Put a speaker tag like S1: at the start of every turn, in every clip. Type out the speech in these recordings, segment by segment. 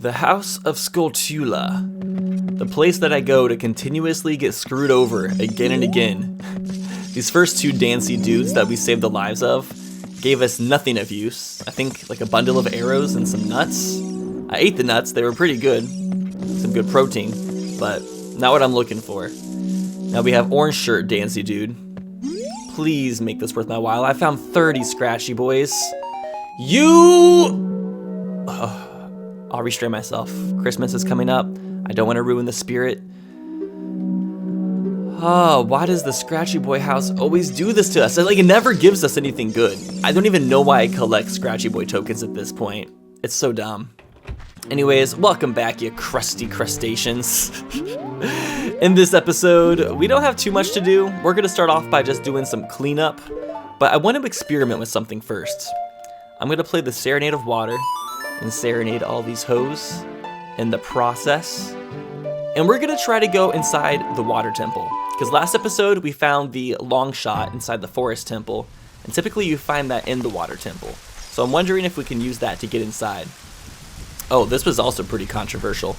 S1: The House of Skulltula. The place that I go to continuously get screwed over again and again. These first two dancy dudes that we saved the lives of gave us nothing of use. I think like a bundle of arrows and some nuts. I ate the nuts, they were pretty good. Some good protein, but not what I'm looking for. Now we have orange shirt dancy dude. Please make this worth my while. I found 30 scratchy boys. I'll restrain myself. Christmas is coming up. I don't want to ruin the spirit. Oh, why does the Scratchy Boy house always do this to us? Like, it never gives us anything good. I don't even know why I collect Scratchy Boy tokens at this point. It's so dumb. Anyways, welcome back, you crusty crustaceans. In this episode, we don't have too much to do. We're gonna start off by just doing some cleanup, but I want to experiment with something first. I'm gonna play the Serenade of Water and serenade all these hoes in the process. And we're gonna try to go inside the water temple. Because last episode we found the longshot inside the forest temple, and typically you find that in the water temple. So I'm wondering if we can use that to get inside. Oh, this was also pretty controversial.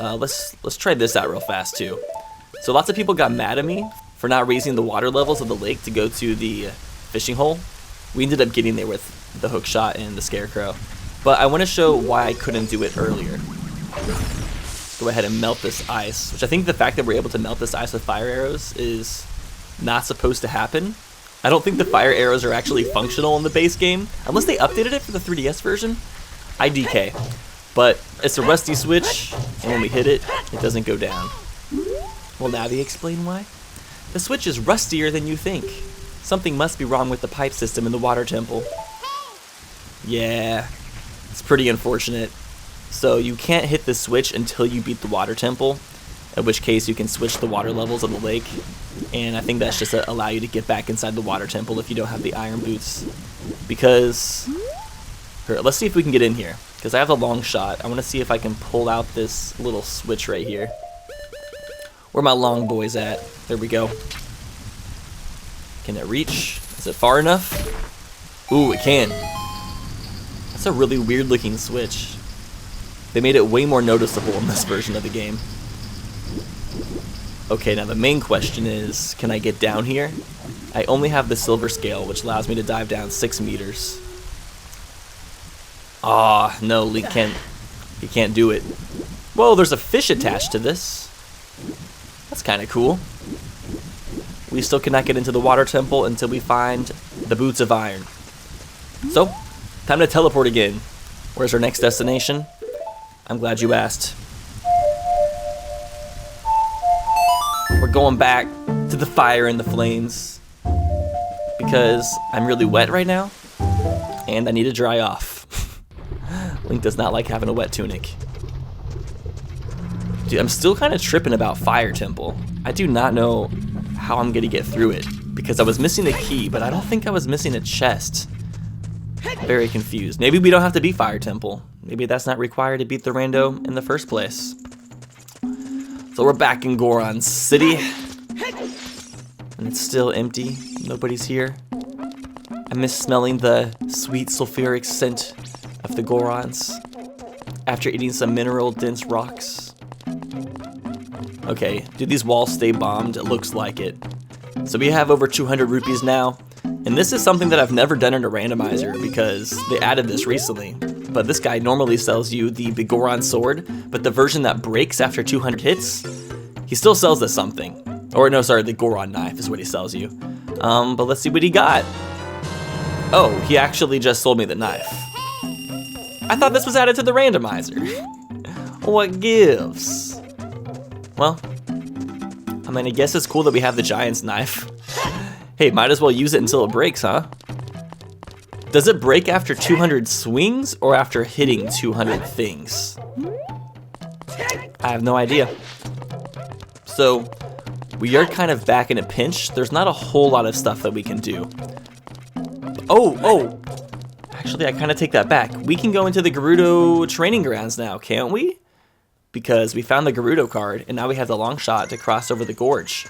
S1: Let's try this out real fast too. So lots of people got mad at me for not raising the water levels of the lake to go to the fishing hole. We ended up getting there with the hook shot and the scarecrow. But I want to show why I couldn't do it earlier. Let's go ahead and melt this ice, which I think the fact that we're able to melt this ice with fire arrows is not supposed to happen. I don't think the fire arrows are actually functional in the base game, unless they updated it for the 3DS version. IDK. But it's a rusty switch, and when we hit it, it doesn't go down. Will Navi explain why? The switch is rustier than you think. Something must be wrong with the pipe system in the water temple. Yeah, it's pretty unfortunate. So you can't hit the switch until you beat the water temple, in which case you can switch the water levels of the lake. And I think that's just to allow you to get back inside the water temple if you don't have the iron boots. Because, here, let's see if we can get in here. Because I have the long shot. I want to see if I can pull out this little switch right here. Where my long boys at? There we go. Can it reach? Is it far enough? Ooh, it can. That's a really weird looking switch. They made it way more noticeable in this version of the game. Okay, now the main question is, can I get down here? I only have the silver scale, which allows me to dive down 6 meters. Ah, no, Link he can't do it. Whoa, there's a fish attached to this. That's kind of cool. We still cannot get into the water temple until we find the boots of iron. So, time to teleport again. Where's our next destination? I'm glad you asked. We're going back to the fire and the flames because I'm really wet right now and I need to dry off. Link does not like having a wet tunic. Dude, I'm still kind of tripping about Fire Temple. I do not know how I'm gonna get through it because I was missing a key, but I don't think I was missing a chest. Very confused. Maybe we don't have to beat Fire Temple. Maybe that's not required to beat the rando in the first place. So we're back in Goron City. And it's still empty. Nobody's here. I miss smelling the sweet sulfuric scent of the Gorons after eating some mineral dense rocks. Okay, do these walls stay bombed? It looks like it. So we have over 200 rupees now. And this is something that I've never done in a randomizer because they added this recently. But this guy normally sells you the Goron sword, but the version that breaks after 200 hits, he still sells us something. Or no, sorry, the Goron knife is what he sells you. But let's see what he got. Oh, he actually just sold me the knife. I thought this was added to the randomizer. What gives? Well, I mean, I guess it's cool that we have the giant's knife. Hey, might as well use it until it breaks, huh? Does it break after 200 swings or after hitting 200 things? I have no idea. So, we are kind of back in a pinch. There's not a whole lot of stuff that we can do. Oh! Actually, I kind of take that back. We can go into the Gerudo training grounds now, can't we? Because we found the Gerudo card, and now we have the long shot to cross over the gorge.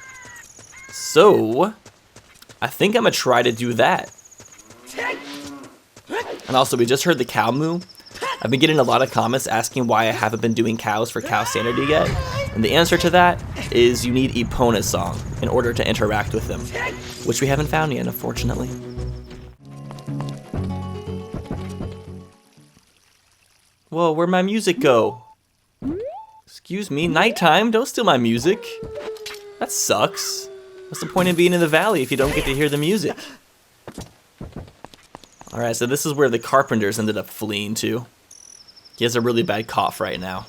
S1: So, I think I'm gonna try to do that. And also, we just heard the cow moo. I've been getting a lot of comments asking why I haven't been doing cows for Cowsanity yet, and the answer to that is you need Epona's song in order to interact with them, which we haven't found yet, unfortunately. Whoa, where'd my music go? Excuse me, nighttime, don't steal my music. That sucks. What's the point of being in the valley if you don't get to hear the music? Alright, so this is where the carpenters ended up fleeing to. He has a really bad cough right now.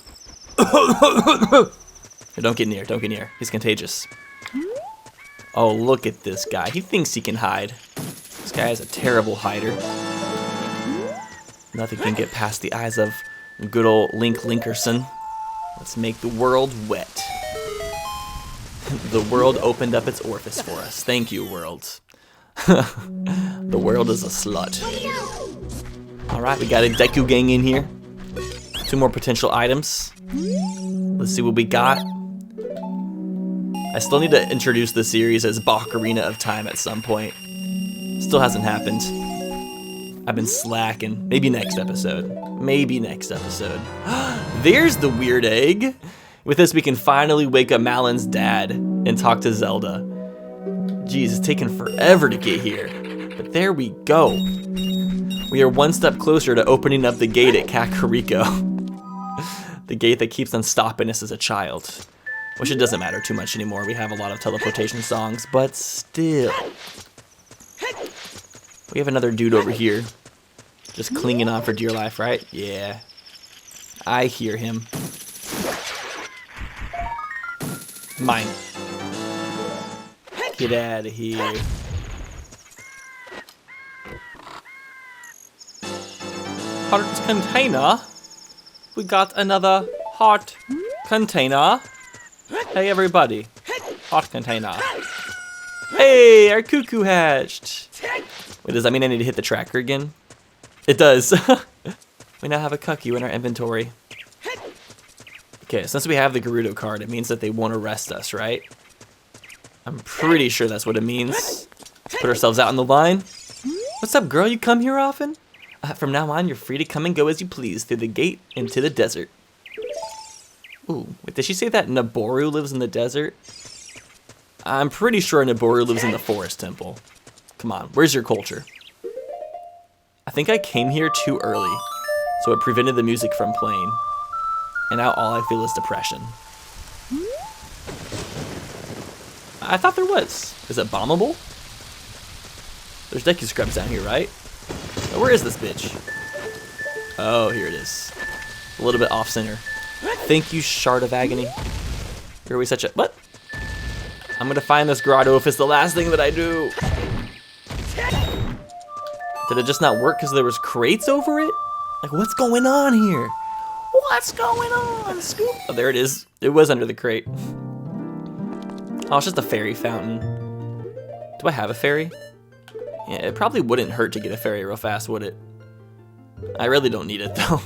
S1: Don't get near, don't get near. He's contagious. Oh, look at this guy. He thinks he can hide. This guy is a terrible hider. Nothing can get past the eyes of good old Link Linkerson. Let's make the world wet. The world opened up its orifice for us. Thank you, world. The world is a slut. Alright, we got a Deku gang in here. 2 more potential items. Let's see what we got. I still need to introduce the series as Ocarina of Time at some point. Still hasn't happened. I've been slacking. Maybe next episode. Maybe next episode. There's the weird egg. With this, we can finally wake up Malon's dad and talk to Zelda. Jeez, it's taken forever to get here. But there we go. We are one step closer to opening up the gate at Kakariko. The gate that keeps on stopping us as a child. Which it doesn't matter too much anymore. We have a lot of teleportation songs, but still. We have another dude over here. Just clinging on for dear life, right? Yeah. I hear him. Mine. Get out of here. Heart container? We got another heart container. Hey everybody. Heart container. Hey, our cuckoo hatched. Wait, does that mean I need to hit the tracker again? It does. We now have a Cuckoo in our inventory. Okay, since we have the Gerudo card, it means that they won't arrest us, right? I'm pretty sure that's what it means. Let's put ourselves out in the line. What's up, girl? You come here often? From now on, you're free to come and go as you please through the gate into the desert. Ooh, wait, did she say that Naboru lives in the desert? I'm pretty sure Naboru lives in the forest temple. Come on, where's your culture? I think I came here too early, so it prevented the music from playing. And now all I feel is depression. I thought there was. Is it bombable? There's Deku Scrubs down here, right? Oh, where is this bitch? Oh, here it is. A little bit off center. Thank you, Shard of Agony. You're always such a... What? I'm gonna find this grotto if it's the last thing that I do. Did it just not work because there was crates over it? Like, what's going on here? What's going on, Scoop? Oh, there it is. It was under the crate. Oh, it's just a fairy fountain. Do I have a fairy? Yeah, it probably wouldn't hurt to get a fairy real fast, would it? I really don't need it, though.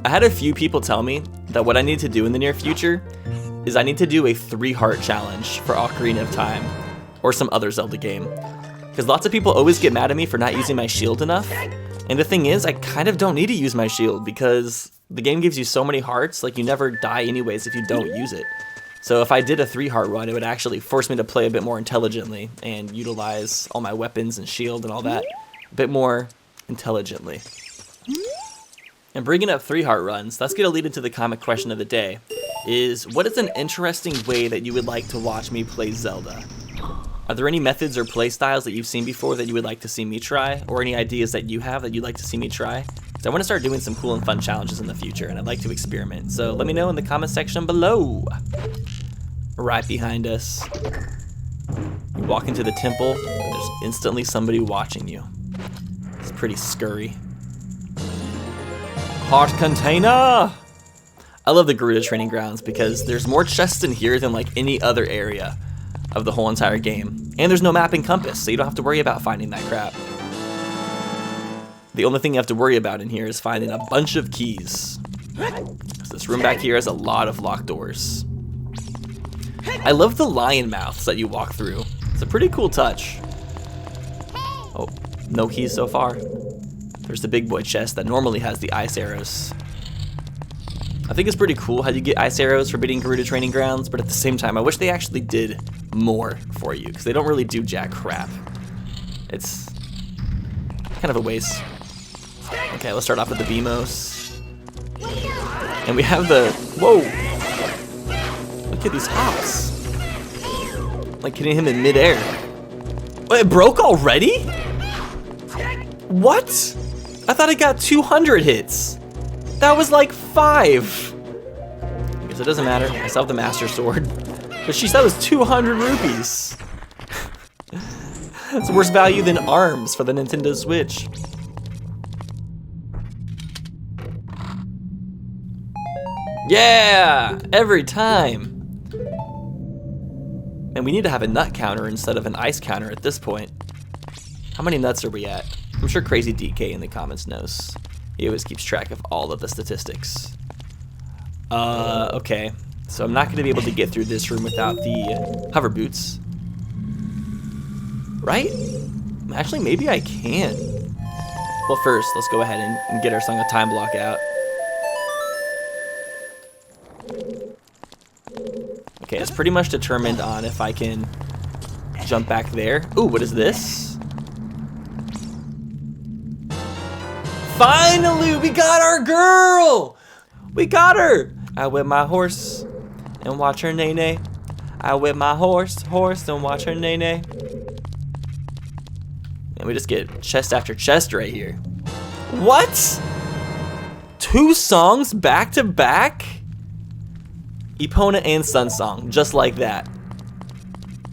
S1: I had a few people tell me that what I need to do in the near future is I need to do a 3-heart challenge for Ocarina of Time or some other Zelda game. Because lots of people always get mad at me for not using my shield enough. And the thing is, I kind of don't need to use my shield because the game gives you so many hearts, like you never die anyways if you don't use it. So if I did a 3-heart run, it would actually force me to play a bit more intelligently and utilize all my weapons and shield and all that a bit more intelligently. And bringing up 3-heart runs, that's going to lead into the comic question of the day, is what is an interesting way that you would like to watch me play Zelda? Are there any methods or play styles that you've seen before that you would like to see me try, or any ideas that you have that you'd like to see me try? Because I want to start doing some cool and fun challenges in the future, and I'd like to experiment. So let me know in the comment section below. Right behind us, you walk into the temple, and there's instantly somebody watching you. It's pretty scurry. Heart container! I love the Gerudo training grounds because there's more chests in here than like any other area of the whole entire game. And there's no map and compass, so you don't have to worry about finding that crap. The only thing you have to worry about in here is finding a bunch of keys. So this room back here has a lot of locked doors. I love the lion mouths that you walk through. It's a pretty cool touch. Oh, no keys so far. There's the big boy chest that normally has the ice arrows. I think it's pretty cool how you get ice arrows for beating Gerudo training grounds, but at the same time, I wish they actually did more for you, because they don't really do jack crap. It's kind of a waste. Okay, let's start off with the Beamos. And we have the, whoa! Look at these hops. Like hitting him in midair. Wait, it broke already? What? I thought it got 200 hits. That was like 5. I guess it doesn't matter. I still have the Master Sword. But she said it was 200 rupees. It's worse value than ARMS for the Nintendo Switch. Yeah! Every time! And we need to have a nut counter instead of an ice counter at this point. How many nuts are we at? I'm sure Crazy DK in the comments knows. He always keeps track of all of the statistics. Okay. So I'm not going to be able to get through this room without the hover boots. Right? Actually, maybe I can. Well, first, let's go ahead and get our Song of Time block out. Okay, it's pretty much determined on if I can jump back there. Ooh, what is this? Finally, we got our girl! We got her! I whip my horse and watch her neigh-neigh. I whip my horse and watch her neigh-neigh. And we just get chest after chest right here. What? 2 songs back to back? Epona and Sun Song, just like that.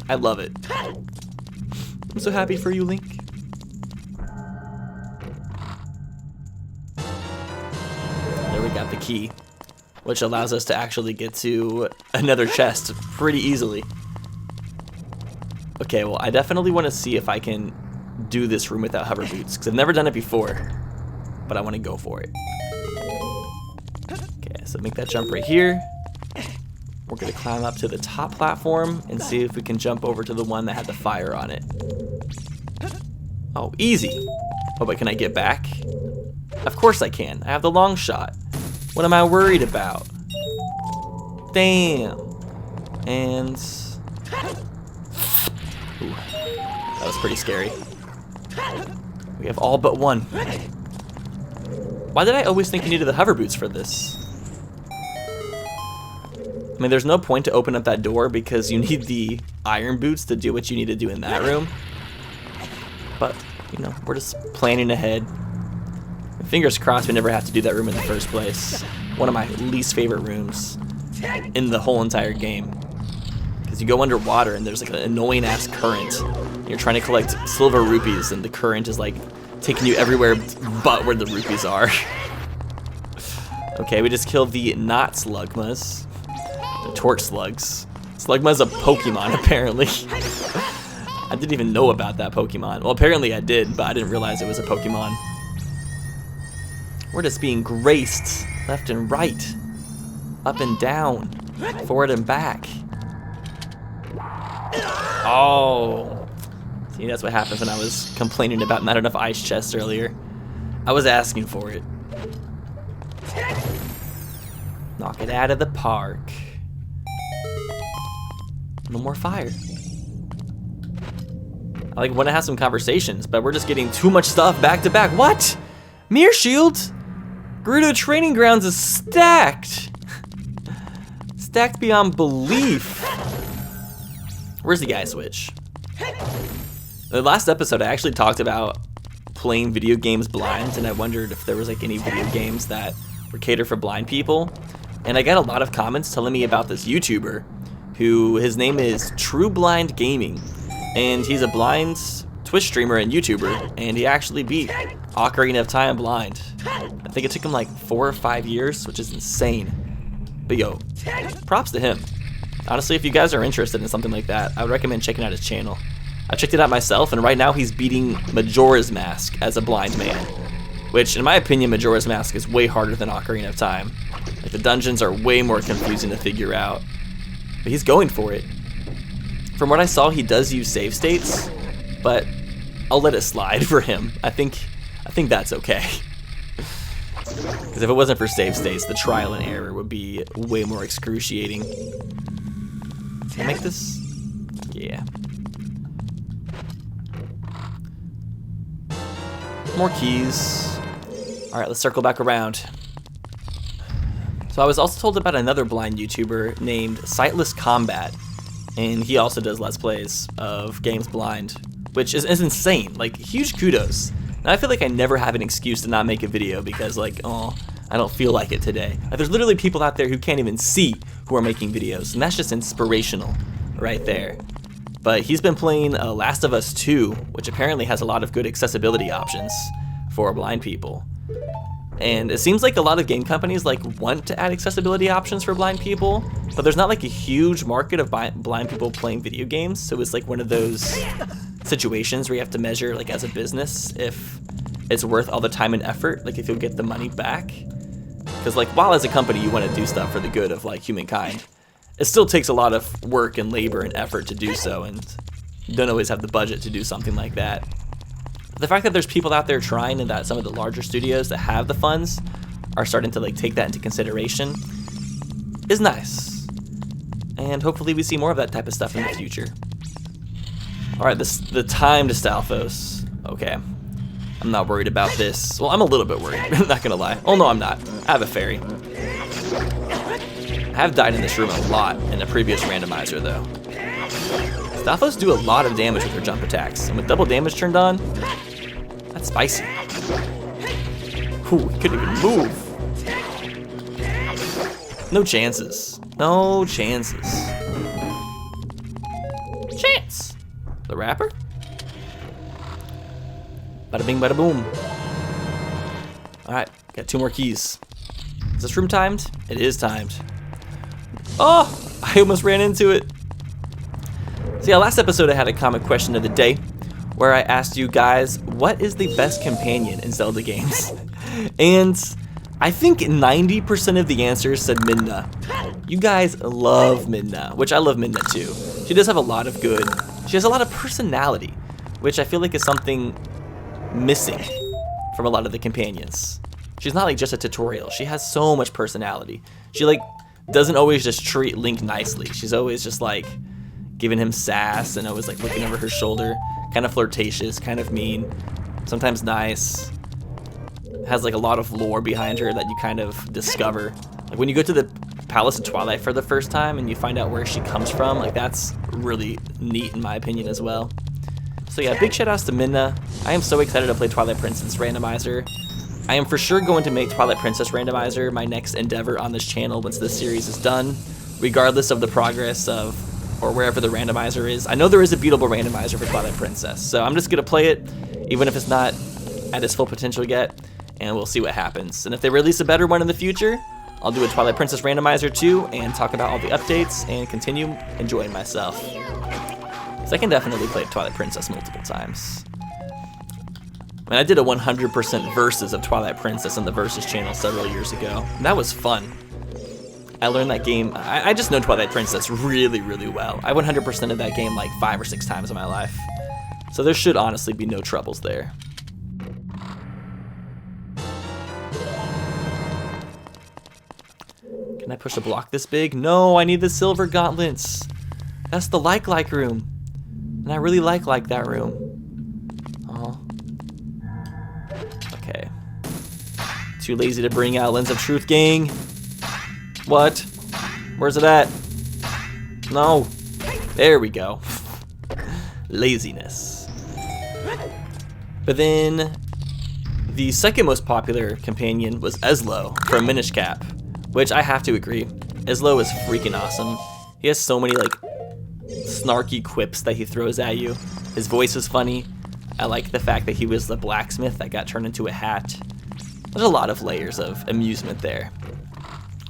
S1: I love it. I'm so happy for you, Link. There we got the key, which allows us to actually get to another chest pretty easily. Okay, well, I definitely want to see if I can do this room without hover boots, because I've never done it before, but I want to go for it. Okay, so make that jump right here. We're going to climb up to the top platform and see if we can jump over to the one that had the fire on it. Oh, easy. Oh, but can I get back? Of course I can. I have the long shot. What am I worried about? Damn. And... ooh, that was pretty scary. We have all but one. Why did I always think you needed the hover boots for this? I mean, there's no point to open up that door because you need the iron boots to do what you need to do in that room. But, you know, we're just planning ahead. Fingers crossed we never have to do that room in the first place. One of my least favorite rooms in the whole entire game. Because you go underwater and there's like an annoying ass current. You're trying to collect silver rupees and the current is like taking you everywhere but where the rupees are. Okay, we just killed the not Slugmas. The torch slugs. Slugma's a Pokemon apparently. I didn't even know about that Pokemon. Well, apparently I did, but I didn't realize it was a Pokemon. We're just being graced left and right, up and down, forward and back. Oh, see, that's what happens when I was complaining about not enough ice chests earlier. I was asking for it. Knock it out of the park. No more fire. I like want to have some conversations, but we're just getting too much stuff back to back. What? Mirror Shield? Gerudo Training Grounds is stacked. Stacked beyond belief. Where's the guy switch? The last episode I actually talked about playing video games blind, and I wondered if there was like any video games that were catered for blind people. And I got a lot of comments telling me about this YouTuber who his name is True Blind Gaming. And he's a blind Twitch streamer and YouTuber, and he actually beat Ocarina of Time blind. I think it took him like 4 or 5 years, which is insane. But yo, props to him. Honestly, if you guys are interested in something like that, I would recommend checking out his channel. I checked it out myself, and right now he's beating Majora's Mask as a blind man. Which, in my opinion, Majora's Mask is way harder than Ocarina of Time. Like, the dungeons are way more confusing to figure out. But he's going for it. From what I saw, he does use save states, but I'll let it slide for him. I think I think that's okay. Because if it wasn't for save states, the trial and error would be way more excruciating. Can I make this? Yeah. More keys. Alright, let's circle back around. So I was also told about another blind YouTuber named Sightless Combat, and he also does Let's Plays of games blind, which is insane. Like, huge kudos. And I feel like I never have an excuse to not make a video because, like, oh, I don't feel like it today. Like, there's literally people out there who can't even see who are making videos, and that's just inspirational right there. But he's been playing Last of Us 2, which apparently has a lot of good accessibility options for blind people. And it seems like a lot of game companies like want to add accessibility options for blind people, but there's not like a huge market of blind people playing video games. So it's like one of those situations where you have to measure, like, as a business, if it's worth all the time and effort, like if you'll get the money back. Because, like, while as a company you want to do stuff for the good of, like, humankind, it still takes a lot of work and labor and effort to do so, and you don't always have the budget to do something like that. The fact that there's people out there trying, and that some of the larger studios that have the funds are starting to, like, take that into consideration is nice. And hopefully we see more of that type of stuff in the future. Alright, the time to Stalfos. Okay. I'm not worried about this. Well, I'm a little bit worried, I'm not gonna lie. Oh no, I'm not. I have a fairy. I have died in this room a lot in the previous randomizer though. Stalfos do a lot of damage with her jump attacks, and with double damage turned on, that's spicy. Ooh, he couldn't even move. No chances. No chances. Chance! The rapper? Bada bing, bada boom. Alright, got 2 more keys. Is this room timed? It is timed. Oh! I almost ran into it. So yeah, last episode I had a comment question of the day where I asked you guys, what is the best companion in Zelda games? And I think 90% of the answers said Midna. You guys love Midna, which I love Midna too. She does have a lot of good, she has a lot of personality, which I feel like is something missing from a lot of the companions. She's not like just a tutorial, she has so much personality. She like doesn't always just treat Link nicely. She's always just like giving him sass and always like looking over her shoulder, kind of flirtatious, kind of mean, sometimes nice. Has like a lot of lore behind her that you kind of discover. Like when you go to the Palace of Twilight for the first time and you find out where she comes from, like that's really neat in my opinion as well. So yeah, big shout outs to Midna. I am so excited to play Twilight Princess Randomizer. I am for sure going to make Twilight Princess Randomizer my next endeavor on this channel once this series is done, regardless of the progress of, or wherever the randomizer is. I know there is a beatable randomizer for Twilight Princess, so I'm just gonna play it, even if it's not at its full potential yet, and we'll see what happens. And if they release a better one in the future, I'll do a Twilight Princess Randomizer too, and talk about all the updates, and continue enjoying myself. So I can definitely play Twilight Princess multiple times. I mean, I did a 100% versus of Twilight Princess on the Versus channel several years ago. And that was fun. I learned that game, I just know Twilight Princess really, really well. I 100% of that game like 5 or 6 times in my life. So there should honestly be no troubles there. Can I push a block this big? No, I need the silver gauntlets. That's the like room. And I really like that room. Oh. Okay. Too lazy to bring out Lens of Truth, gang. What? Where's it at? No. There we go. Laziness. But then the second most popular companion was Eslo from Minish Cap, which I have to agree. Eslo is freaking awesome. He has so many like snarky quips that he throws at you. His voice is funny. I like the fact that he was the blacksmith that got turned into a hat. There's a lot of layers of amusement there.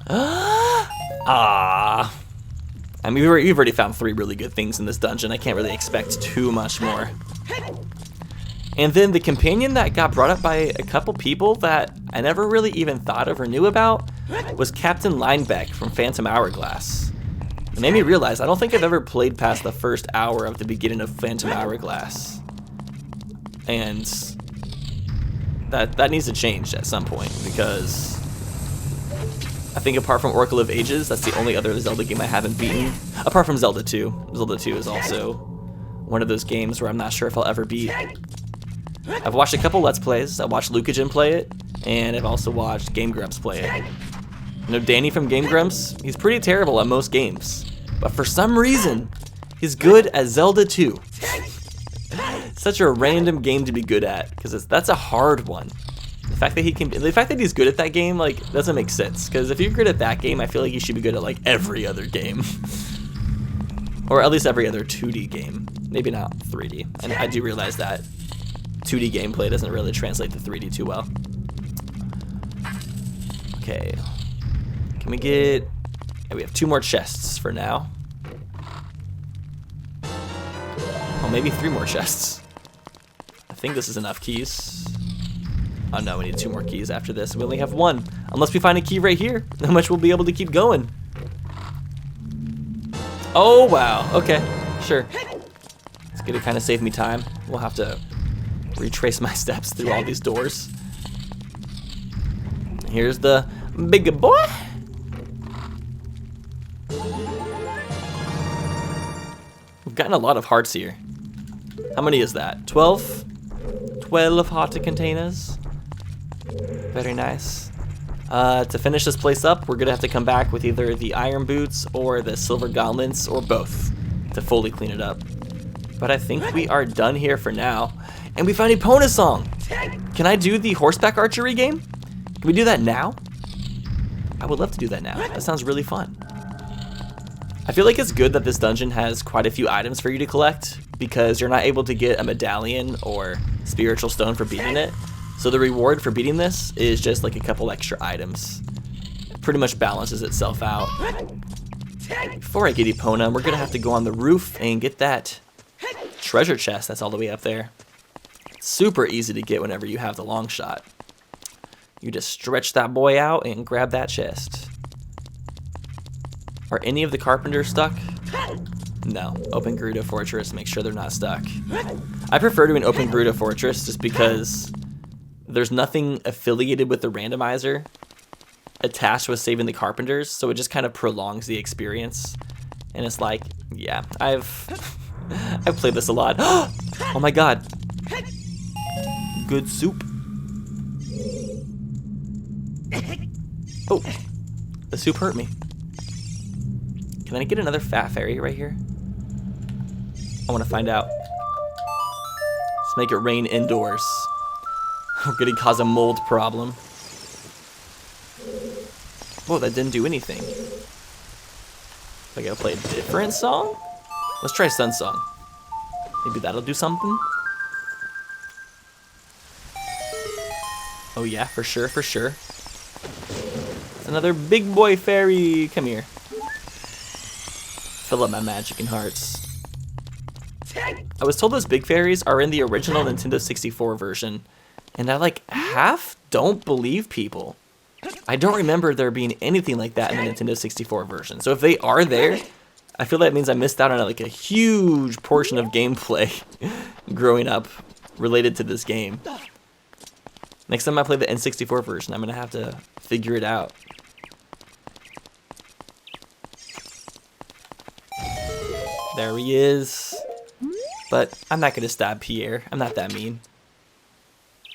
S1: Ah. I mean, we've already found 3 really good things in this dungeon. I can't really expect too much more. And then the companion that got brought up by a couple people that I never really even thought of or knew about was Captain Linebeck from Phantom Hourglass. It made me realize I don't think I've ever played past the first hour of the beginning of Phantom Hourglass. And That needs to change at some point, because I think apart from Oracle of Ages, that's the only other Zelda game I haven't beaten. Apart from Zelda 2. Zelda 2 is also one of those games where I'm not sure if I'll ever beat. I've watched a couple Let's Plays. I watched Lukagen play it, and I've also watched Game Grumps play it. You know, Danny from Game Grumps, he's pretty terrible at most games, but for some reason, he's good at Zelda 2. Such a random game to be good at, because that's a hard one. The fact that he's good at that game, like, doesn't make sense. Because if you're good at that game, I feel like you should be good at like every other game, or at least every other 2D game. Maybe not 3D. And I do realize that 2D gameplay doesn't really translate to 3D too well. Okay, can we get? Yeah, we have 2 more chests for now. Oh, maybe 3 more chests. I think this is enough keys. Oh no, we need 2 more keys after this. We only have 1. Unless we find a key right here, how much we'll be able to keep going. Oh wow, okay, sure. It's gonna kind of save me time. We'll have to retrace my steps through all these doors. Here's the big boy. We've gotten a lot of hearts here. How many is that? 12? 12 heart containers. Very nice. To finish this place up, we're gonna have to come back with either the iron boots or the silver gauntlets, or both, to fully clean it up. But I think we are done here for now. And we found Epona song. Can I do the horseback archery game? Can we do that now? I would love to do that now. That sounds really fun. I feel like it's good that this dungeon has quite a few items for you to collect, because you're not able to get a medallion or spiritual stone for beating it. So the reward for beating this is just like a couple extra items. It pretty much balances itself out. Before I get Epona, we're gonna have to go on the roof and get that treasure chest that's all the way up there. It's super easy to get whenever you have the long shot. You just stretch that boy out and grab that chest. Are any of the carpenters stuck? No. Open Gerudo Fortress, make sure they're not stuck. I prefer doing Open Gerudo Fortress just because there's nothing affiliated with the randomizer attached with saving the carpenters, so it just kind of prolongs the experience. And it's like, yeah, I've played this a lot. Oh my god. Good soup. Oh, the soup hurt me. Can I get another fat fairy right here? I want to find out. Let's make it rain indoors. We're gonna cause a mold problem. Whoa, that didn't do anything. I gotta play a different song? Let's try Sun Song. Maybe that'll do something? Oh yeah, for sure, for sure. It's another big boy fairy. Come here. Fill up my magic and hearts. I was told those big fairies are in the original Nintendo 64 version, and I like half don't believe people. I don't remember there being anything like that in the Nintendo 64 version. So if they are there, I feel that means I missed out on like a huge portion of gameplay growing up related to this game. Next time I play the N64 version, I'm gonna have to figure it out. There he is. But I'm not gonna stab Pierre. I'm not that mean.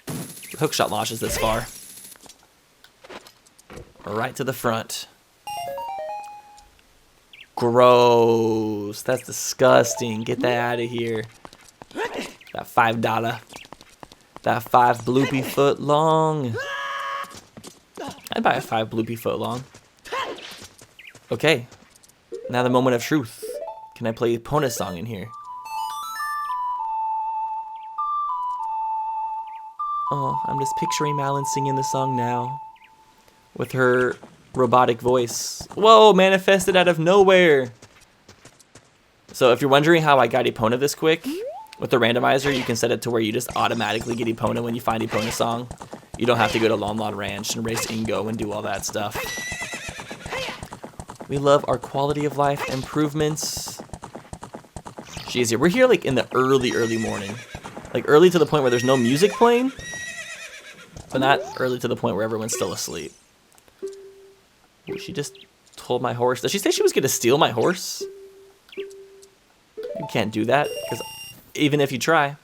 S1: The hookshot launches this far. Right to the front. Gross. That's disgusting. Get that out of here. That $5. That 5 bloopy foot long. I'd buy a 5 bloopy foot long. Okay. Now the moment of truth. Can I play Epona song in here? Oh, I'm just picturing Malon singing the song now. With her robotic voice. Whoa, manifested out of nowhere. So if you're wondering how I got Epona this quick, with the randomizer, you can set it to where you just automatically get Epona when you find Epona song. You don't have to go to Lon Lon Ranch and race Ingo and do all that stuff. We love our quality of life improvements. Jeez, yeah, we're here like in the early morning. Like early to the point where there's no music playing. but not early to the point where everyone's still asleep. Ooh, she just told my horse. Did she say she was going to steal my horse? You can't do that, because even if you try,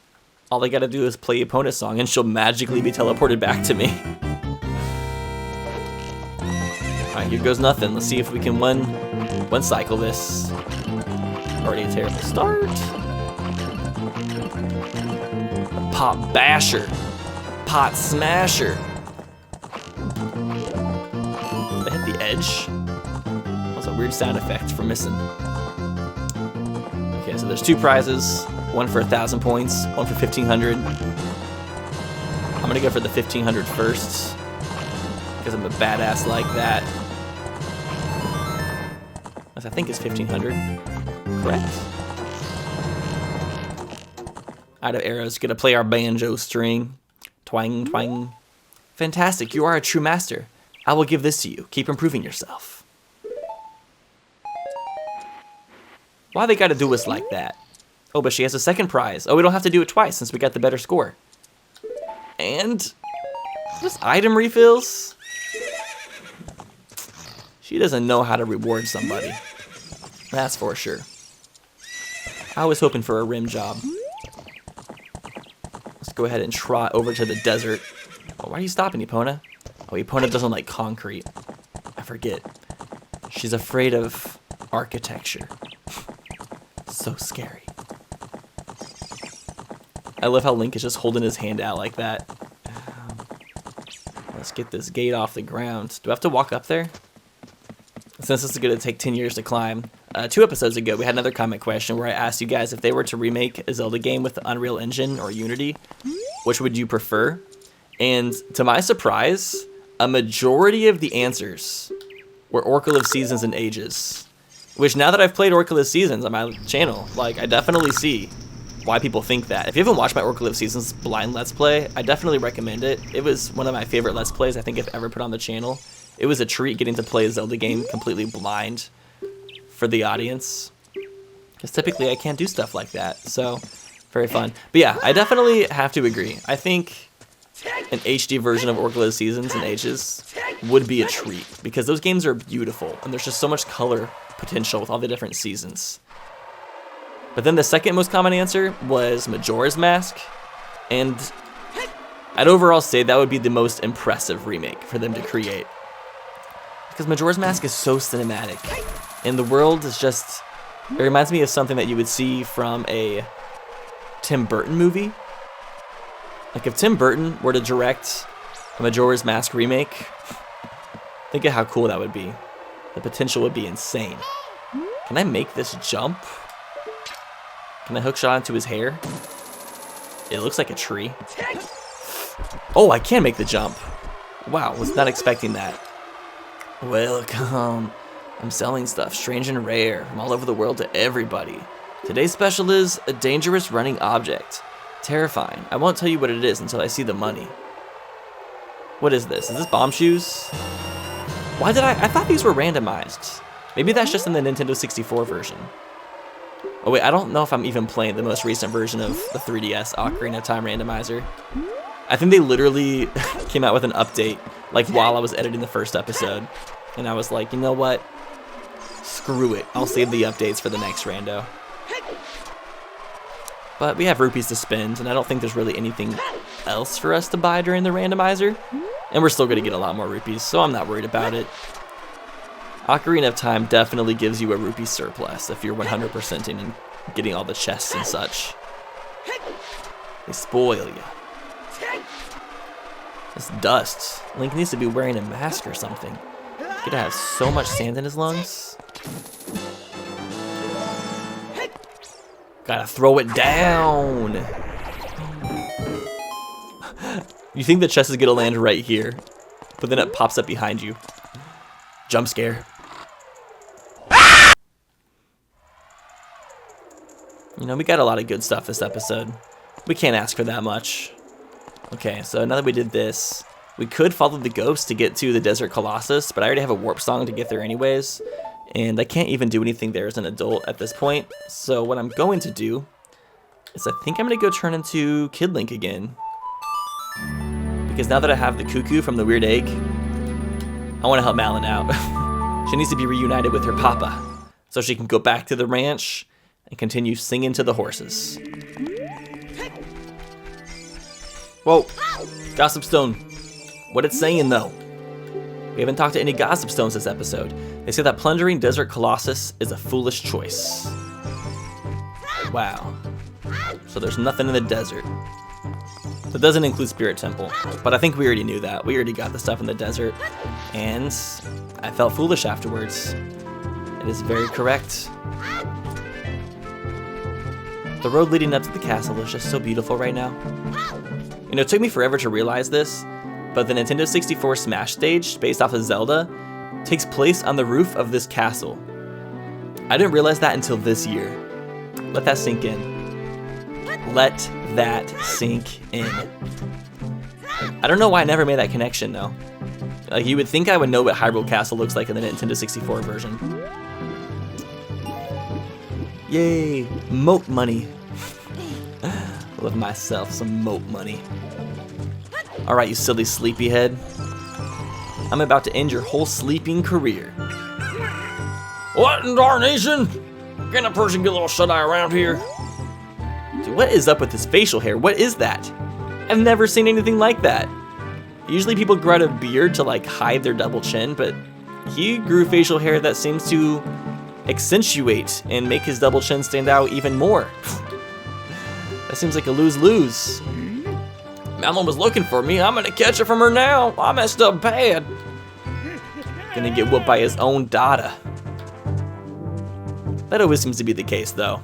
S1: all they got to do is play Epona's song and she'll magically be teleported back to me. Alright, here goes nothing. Let's see if we can one cycle this. Already a terrible start. Pot basher. Pot smasher. Did I hit the edge? That was a weird sound effect for missing. Okay, so there's 2 prizes. One for 1,000 points, one for 1,500. I'm gonna go for the 1,500 first, because I'm a badass like that. As I think it's 1,500, correct? Out of arrows, gonna play our banjo string. Twang, twang. Fantastic, you are a true master. I will give this to you. Keep improving yourself. Why they gotta do us like that? Oh, but she has a second prize. Oh, we don't have to do it twice since we got the better score. And just item refills. She doesn't know how to reward somebody. That's for sure. I was hoping for a rim job. Let's go ahead and trot over to the desert. Oh, why are you stopping, Epona? Oh, Epona doesn't like concrete. I forget. She's afraid of architecture. So scary. I love how Link is just holding his hand out like that. Let's get this gate off the ground. Do I have to walk up there? Since this is going to take 10 years to climb. 2 episodes ago, we had another comment question where I asked you guys if they were to remake a Zelda game with the Unreal Engine or Unity, which would you prefer? And to my surprise, a majority of the answers were Oracle of Seasons and Ages. Which now that I've played Oracle of Seasons on my channel, like I definitely see why people think that. If you haven't watched my Oracle of Seasons blind Let's Play, I definitely recommend it. It was one of my favorite Let's Plays I think I've ever put on the channel. It was a treat getting to play a Zelda game completely blind for the audience. Because typically I can't do stuff like that, so very fun. But yeah, I definitely have to agree. I think an HD version of Oracle of Seasons and Ages would be a treat, because those games are beautiful, and there's just so much color potential with all the different seasons. But then the second most common answer was Majora's Mask, and I'd overall say that would be the most impressive remake for them to create. Because Majora's Mask is so cinematic, and the world is just, it reminds me of something that you would see from a Tim Burton movie. Like if Tim Burton were to direct a Majora's Mask remake, think of how cool that would be. The potential would be insane. Can I make this jump? Can I hook shot into his hair? It looks like a tree. Oh, I can make the jump. Wow, was not expecting that. Welcome. I'm selling stuff strange and rare from all over the world to everybody. Today's special is a dangerous running object. Terrifying. I won't tell you what it is until I see the money. What is this? Is this bomb shoes? Why did I thought these were randomized. Maybe that's just in the Nintendo 64 version. Oh wait, I don't know if I'm even playing the most recent version of the 3DS Ocarina of Time Randomizer. I think they literally came out with an update like while I was editing the first episode. And I was like, you know what? Screw it. I'll save the updates for the next rando. But we have rupees to spend, and I don't think there's really anything else for us to buy during the randomizer. And we're still going to get a lot more rupees, so I'm not worried about it. Ocarina of Time definitely gives you a rupee surplus if you're 100%ing and getting all the chests and such. They spoil you. This dust. Link needs to be wearing a mask or something. He's gonna have so much sand in his lungs. Gotta throw it down. You think the chest is gonna land right here, but then it pops up behind you. Jump scare. You know, we got a lot of good stuff this episode. We can't ask for that much. Okay, so now that we did this, we could follow the ghost to get to the Desert Colossus, but I already have a warp song to get there anyways, and I can't even do anything there as an adult at this point. So what I'm going to do is I think I'm going to go turn into Kid Link again, because now that I have the cuckoo from the weird egg, I want to help Malon out. She needs to be reunited with her papa so she can go back to the ranch and continue singing to the horses. Whoa, Gossip Stone. What it's saying though? We haven't talked to any Gossip Stones this episode. They say that plundering Desert Colossus is a foolish choice. Wow. So there's nothing in the desert. That doesn't include Spirit Temple, but I think we already knew that. We already got the stuff in the desert, and I felt foolish afterwards. It is very correct. The road leading up to the castle is just so beautiful right now. You know, it took me forever to realize this, but the Nintendo 64 Smash stage, based off of Zelda, takes place on the roof of this castle. I didn't realize that until this year. Let that sink in. Let that sink in. I don't know why I never made that connection though. Like, you would think I would know what Hyrule Castle looks like in the Nintendo 64 version. Yay, moat money. Love myself some moat money. Alright, you silly sleepyhead. I'm about to end your whole sleeping career. What in darnation? Can a person get a little shut-eye around here? Dude, what is up with his facial hair? What is that? I've never seen anything like that. Usually people grow out a beard to like hide their double chin, but he grew facial hair that seems to accentuate and make his double chin stand out even more. That seems like a lose-lose. Malon was looking for me. I'm gonna catch it from her now. I messed up bad. Gonna get whooped by his own Dada. That always seems to be the case though.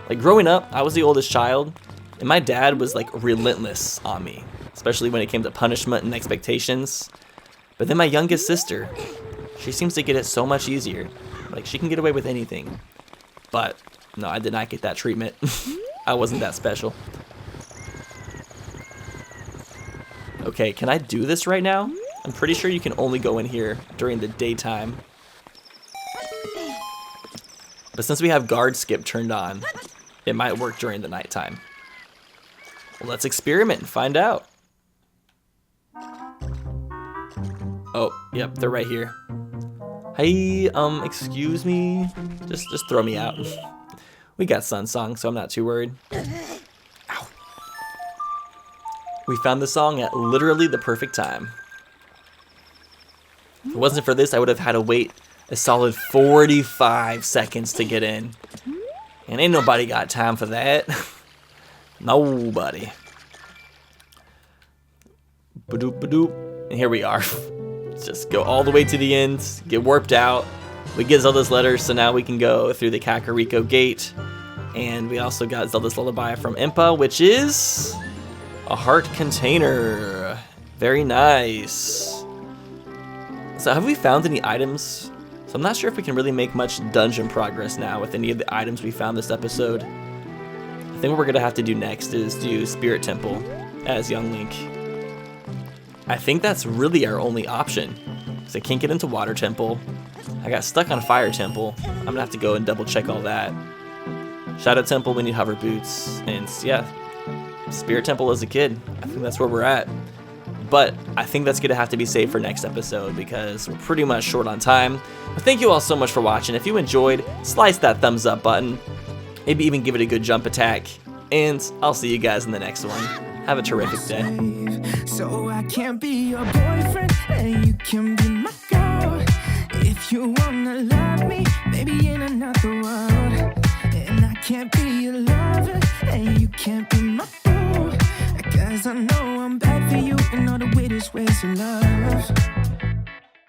S1: Like growing up, I was the oldest child, and my dad was like relentless on me, especially when it came to punishment and expectations. But then my youngest sister, she seems to get it so much easier. Like she can get away with anything. But no, I did not get that treatment. I wasn't that special. Okay, can I do this right now? I'm pretty sure you can only go in here during the daytime. But since we have guard skip turned on, it might work during the nighttime. Well, let's experiment and find out. Oh, yep, they're right here. Hey, excuse me? Just throw me out. We got Sun Song, so I'm not too worried. Ow. We found the song at literally the perfect time. If it wasn't for this, I would have had to wait a solid 45 seconds to get in. And ain't nobody got time for that. Nobody. Badoop badoop. And here we are. Let's just go all the way to the end, get warped out. We get Zelda's letter, so now we can go through the Kakariko gate. And we also got Zelda's lullaby from Impa, which is a heart container. Very nice. So have we found any items? So I'm not sure if we can really make much dungeon progress now with any of the items we found this episode. I think what we're gonna have to do next is do Spirit Temple as Young Link. I think that's really our only option, because I can't get into Water Temple. I got stuck on Fire Temple. I'm gonna have to go and double check all that. Shadow Temple, we need hover boots, and yeah, Spirit Temple as a kid. I think that's where we're at. But I think that's gonna have to be saved for next episode because we're pretty much short on time. But thank you all so much for watching. If you enjoyed, slice that thumbs up button. Maybe even give it a good jump attack. And I'll see you guys in the next one. Have a terrific day.
S2: So I can't be your boyfriend and you can be my girl. If you wanna love me, maybe in another world. And I can't be your lover and you can't be my boo. Cause I know I'm bad for you in all the weirdest ways of love.